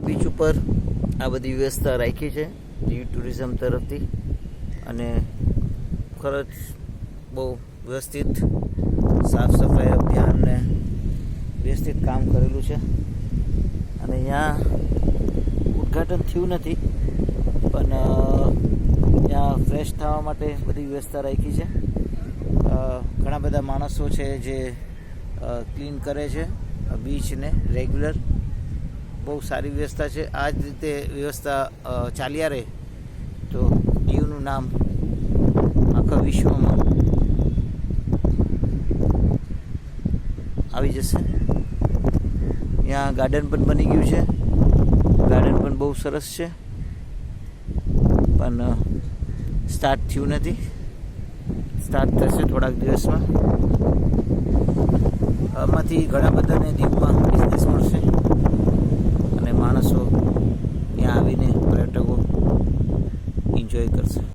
Beach ઉપર આ બધી વ્યવસ્થા રાખી છે દીવ ટુરિઝમ તરફથી અને ખરચ બહુ વ્યવસ્થિત સાફ સફાઈ અભિયાન ને વ્યવસ્થિત કામ કરેલું છે. અને અહીંયા ઉદ્ઘાટન થયું નથી પણ ત્યાં ફ્રેશ થવા માટે બધી વ્યવસ્થા રાખી છે. ઘણા બધા માણસો છે જે ક્લીન કરે છે બીચને રેગ્યુલર. બહુ સારી વ્યવસ્થા છે. આ જ રીતે વ્યવસ્થા ચાલ્યા રહે તો દીવનું નામ આખા વિશ્વમાં આવી જશે. ત્યાં ગાર્ડન પણ બની ગયું છે. ગાર્ડન પણ બહુ સરસ છે પણ સ્ટાર્ટ થયું નથી. સ્ટાર્ટ થશે થોડાક દિવસમાં. આમાંથી ઘણા બધાને દીવમાં બિઝનેસ મળશે અને માણસો ત્યાં આવીને પર્યટકો એન્જોય કરશે.